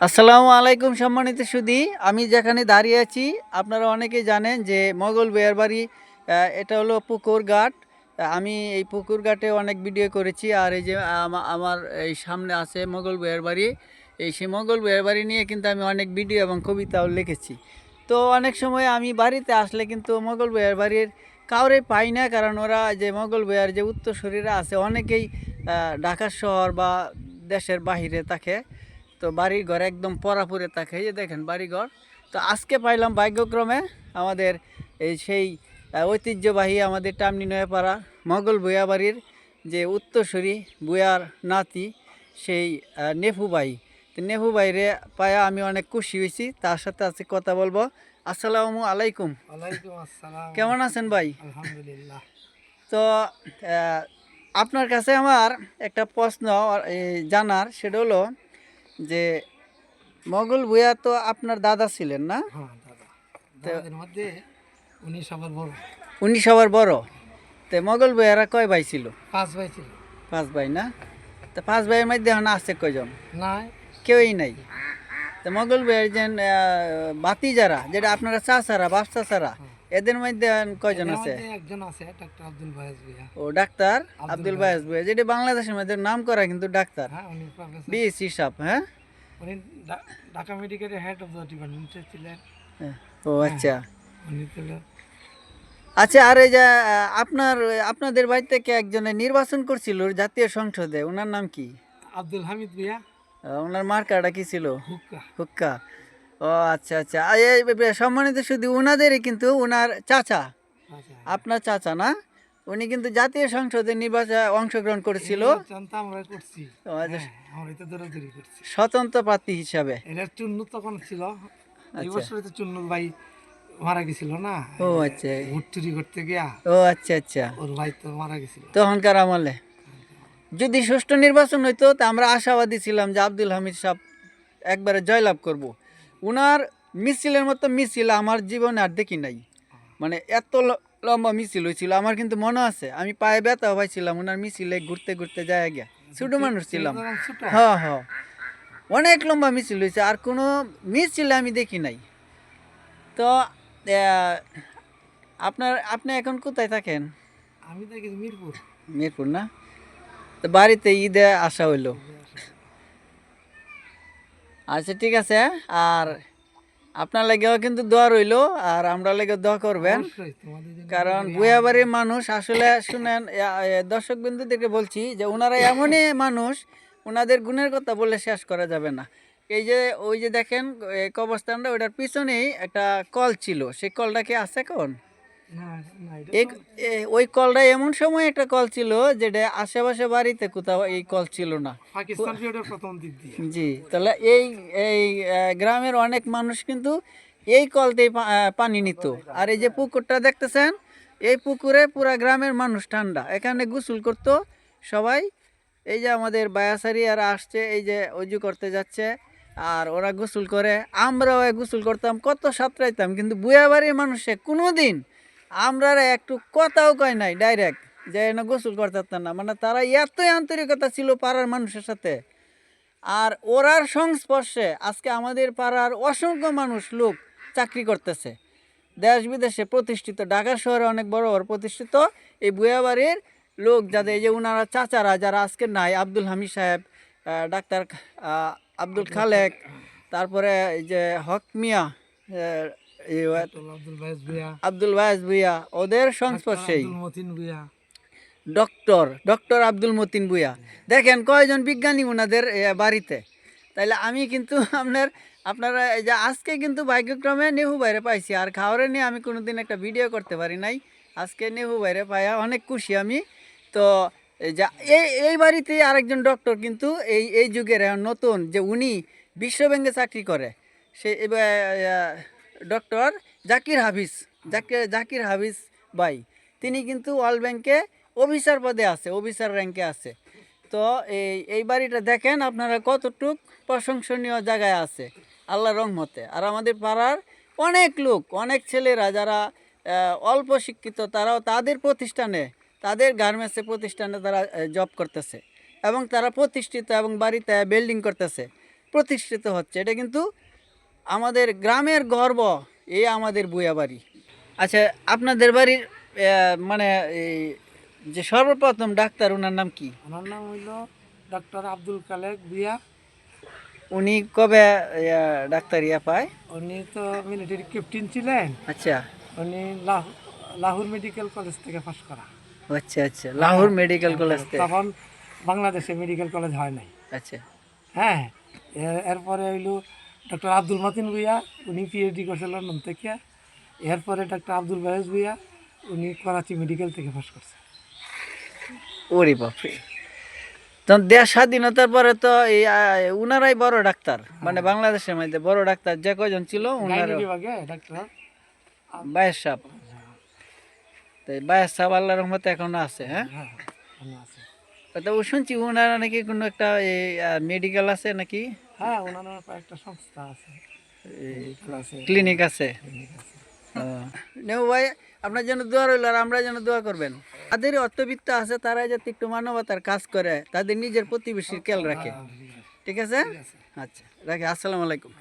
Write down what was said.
আসসালামু আলাইকুম সম্মানিত সুধী। আমি যেখানে দাঁড়িয়ে আছি আপনারা অনেকেই জানেন যে মোগল বিয়ার বাড়ি। এটা হলো পুকুর ঘাট। আমি এই পুকুর ঘাটে অনেক ভিডিও করেছি। আর এই যে আমার এই সামনে আছে মোগল বিয়ার বাড়ি। সেই মোগল বিয়ার বাড়ি নিয়ে কিন্তু আমি অনেক ভিডিও এবং কবিতাও লিখেছি। তো অনেক সময় আমি বাড়িতে আসলে কিন্তু মোগল বিয়ার বাড়ির কাউরে পাই না, কারণ ওরা যে মোগল বিয়ার যে উত্তরসূরিরা আছে অনেকেই ঢাকা শহর বা দেশের বাহিরে থাকে। তো বাড়িঘর একদম পরাপুরে থাকে, এই যে দেখেন বাড়িঘর। তো আজকে পাইলাম ভাগ্যক্রমে আমাদের সেই ঐতিহ্যবাহী আমাদের টামনি নয়াপাড়া মোগল ভূয়া বাড়ির যে উত্তরসূরি ভূয়ার নাতি সেই নেফু ভাই। তো নেফু ভাইরে পায়া আমি অনেক খুশি হয়েছি, তার সাথে আজকে কথা বলবো। আসসালামু আলাইকুম। ওয়ালাইকুম আসসালাম। কেমন আছেন ভাই? আলহামদুলিল্লাহ। তো আপনার কাছে আমার একটা প্রশ্ন জানার, সেটা হলো যে মোগল ভূয়া তো আপনার দাদা ছিলেন না? হ্যাঁ দাদা, তো দাদাদের মধ্যে উনি সবার বড়। উনি সবার বড়। তো মোগল ভূয়ারা কয় ভাই ছিল? 5 ভাই ছিল। 5 ভাই না? তো 5 ভাইয়ের মধ্যে এখন আছে কয়জন? নাই, কেউই নাই। তো মোগল ভূয়ার যে বাতি যারা, যেটা আপনারা চাচারা বাপ চাচারা, এদের মধ্যে এখন কয়জন এদের আছে? মধ্যে একজন আছে, ডাক্তার আব্দুল বায়েজ ভূঁইয়া। ও ডাক্তার আব্দুল আব্দুল বায়েজ ভূয়া, যেটা বাংলাদেশের মধ্যে নাম করা কিন্তু ডাক্তার, হ্যাঁ, উনি প্রফেসর। বিএসসি সাহেব। হ্যাঁ, উনি ঢাকা মেডিকেলের হেড অফ দ্য ডিপার্টমেন্টে ছিলেন। হ্যাঁ। ও আচ্ছা। উনি ছিল আচ্ছা, আর এই যে আপনাদের বাড়ি থেকে একজনের নির্বাচন করছিল জাতীয় সংসদে, ওনার নাম কি? আব্দুল হামিদ ভূঁইয়া। ওনার মার্কাটা কি ছিল? হুক্কা। হুক্কা। ও আচ্ছা আচ্ছা। সম্মানিত শুধু ওনাদেরই কিন্তু ওনার চাচা, আচ্ছা, আপনার চাচা না, উনি কিন্তু জাতীয় সংসদে নির্বাচনে অংশগ্রহণ করেছিল। জানতাম, আমরা করছি। ও আচ্ছা, আমরা তো দৌড়াদৌড়ি করছি স্বতন্ত্র প্রার্থী হিসাবে। এটা। চুন্নু তখন ছিল। এই আচ্ছা। বছরে তো চুন্নুর ভাই মারা গেছিল না, ও আচ্ছা। ভোট চুরি করতে গিয়া। ও আচ্ছা আচ্ছা। ওর ভাই তো মারা গেছিল। তখনকার আমলে যদি সুষ্ঠু নির্বাচন হইতো, তা আমরা আশাবাদী ছিলাম যে আব্দুল হামিদ সাহেব একবারে জয়লাভ করব। উনার মিছিলের মতো মিছিল আমার জীবনে আর দেখি নাই। মানে এত লম্বা মিছিল হয়েছিল, আমার কিন্তু মনে আছে আমি পায়ে ব্যথা পাইছিলাম উনার মিছিলে ঘুরতে ঘুরতে যায় গিয়া। ছোট মানুষ ছিলাম। হ্যাঁ হ্যাঁ, অনেক লম্বা মিছিল হয়েছে, আর কোনো মিছিলে আমি দেখি নাই। তো আপনি এখন কোথায় থাকেন? আমি দেখি মিরপুর। মিরপুর না? তো বাড়িতে ঈদে আসা হইলো। আচ্ছা ঠিক আছে। আর আপনার লাগেও কিন্তু দোয়া রইলো, আর আমরা লেগে দোয়া করবেন। অবশ্যই তোমাদের জন্য কারণ ভূয়াবাড়ির মানুষ আসলে শুনেন, দর্শক বিন্দুদেরকে বলছি যে ওনারা এমনই মানুষ, ওনাদের গুণের কথা বলে শেষ করা যাবে না। এই যে ওই যে দেখেন কবরস্থানটা, ওটার পিছনেই একটা কল ছিল, সেই কলটা কি আছে এখন? না, না, এটা এই তো ওই কলটা এমন সময় একটা কল ছিল যেটা আশেপাশে বাড়িতে কোথাও এই কল ছিল না। পাকিস্তান পিরিয়ডের প্রথম দিক দিয়ে। জি, তাহলে এই এই গ্রামের অনেক মানুষ কিন্তু এই কলতেই পানি নিত। আর এই যে পুকুরটা দেখতেছেন, এই পুকুরে পুরা গ্রামের মানুষ ঠান্ডা, এখানে গোসল করতো সবাই। এই যে আমাদের বায়াসারি আর আসছে, এই যে অজু করতে যাচ্ছে, আর ওরা গোসল করে, আমরাও গোসল করতাম, কত সাঁতরাইতাম। কিন্তু বুয়াবাড়ির মানুষে কোনো দিন আমরা একটু কথাও কয় নাই, ডাইরেক্ট যে না গোসল করতে না। মানে তারা এতই আন্তরিকতা ছিল পাড়ার মানুষের সাথে। আর ওরার সংস্পর্শে আজকে আমাদের পাড়ার অসংখ্য মানুষ লোক চাকরি করতেছে, দেশ বিদেশে প্রতিষ্ঠিত, ঢাকা শহরে অনেক বড় বড় প্রতিষ্ঠিত এই বুয়াবাড়ির লোক, যাদের এই যে ওনারা চাচারা যারা আজকে নাই, আব্দুল হামিদ সাহেব, ডাক্তার আব্দুল খালেক, তারপরে এই যে হক মিয়া, আব্দুল বায়েজ ভূঁইয়া, আব্দুল ওয়াইজ ভুইয়া, ওদের সংস্পর্শেই আব্দুল মতিন ভূঁইয়া। ডক্টর আব্দুল মতিন ভুইয়া। দেখেন কয়জন বিজ্ঞানী ওনাদের বাড়িতে। তাইলে আমি কিন্তু আপনারা এই যে আজকে কিন্তু ভাগ্যক্রমে নেহু বাইরে পাইছি, আর খাওয়ারে নিয়ে আমি কোনোদিন একটা ভিডিও করতে পারি নাই। আজকে নেহু বাইরে পাইয়া অনেক খুশি আমি। তো এই যে এই বাড়িতেই আরেকজন ডক্টর কিন্তু এই যুগের নতুন, যে উনি বিশ্বব্যাংকে চাকরি করে, সে ডক্টর জাকির হাফিজ, জাকির হাফিজ ভাই। তিনি কিন্তু ওয়ার্ল্ড ব্যাংকে অফিসার পদে আছে, অফিসার র্যাঙ্কে আছে। তো এই বাড়িটা দেখেন আপনারা কতটুক প্রশংসনীয় জায়গায় আছে আল্লাহর রহমতে। আর আমাদের পাড়ার অনেক লোক, অনেক ছেলেরা যারা অল্প শিক্ষিত, তারাও তাদের প্রতিষ্ঠানে, তাদের গার্মেন্টসের প্রতিষ্ঠানে তারা জব করতেছে, এবং তারা প্রতিষ্ঠিত এবং বাড়িতে বিল্ডিং করতেছে। প্রতিষ্ঠিত হচ্ছে। এটা কিন্তু আমাদের গ্রামের গর্ব, এই আমাদের বুয়া বাড়ি। আচ্ছা, আপনাদের বাড়ির মানে এই যে সর্বপ্রথম ডাক্তার, ওনার নাম কি? ওনার নাম হইল ডক্টর আব্দুল কালেক ভুইয়া। উনি কবে ডাক্তার পায়? উনি তো মিলিটারি ক্যাপ্টেন ছিলেন। আচ্ছা উনি লাহোর মেডিকেল কলেজ থেকে পাস করা। আচ্ছা আচ্ছা, লাহোর মেডিকেল কলেজ থেকে। তখন বাংলাদেশে মেডিকেল কলেজ হয় নাই। আচ্ছা হ্যাঁ, এরপরে হইল ডক্টর আব্দুল মতিন ভুইয়া, উনি পিএইচডি করছে লন্ডন থেকে। এরপরে ডক্টর আব্দুল বাহেজ ভুইয়া, উনি করাচি মেডিকেল থেকে পাস করছে। ওরে বাপরে, তখন দেশ স্বাধীনতার পরে তো এই উনারাই বড় ডাক্তার, মানে বাংলাদেশের মধ্যে বড় ডাক্তার যে কজন ছিল উনারা। গাইনি বিভাগে ডাক্তার বায়েস সাহেব, তো বায়েস সাহেব আল্লাহর রহমতে এখনো আছে। হ্যাঁ, হ্যাঁ উনি আছে। তো ও শুনছি উনারা নাকি কোনো একটা মেডিকেল আছে নাকি, হ্যাঁ, ওনার কয়েকটা সংস্থা আছে, মেডিকেল আছে, ক্লিনিক আছে। ক্লিনিক আছে। নেও ভাই, আপনার জন্য দোয়া রইল, আর আমরা যেন দোয়া করবেন। তাদের অর্থবিত্ত আছে, তারা যাতে একটু মানবতার কাজ করে, তাদের নিজের প্রতিবেশীর খেয়াল রাখে। ঠিক আছে, আচ্ছা রাখি, আসসালামু আলাইকুম।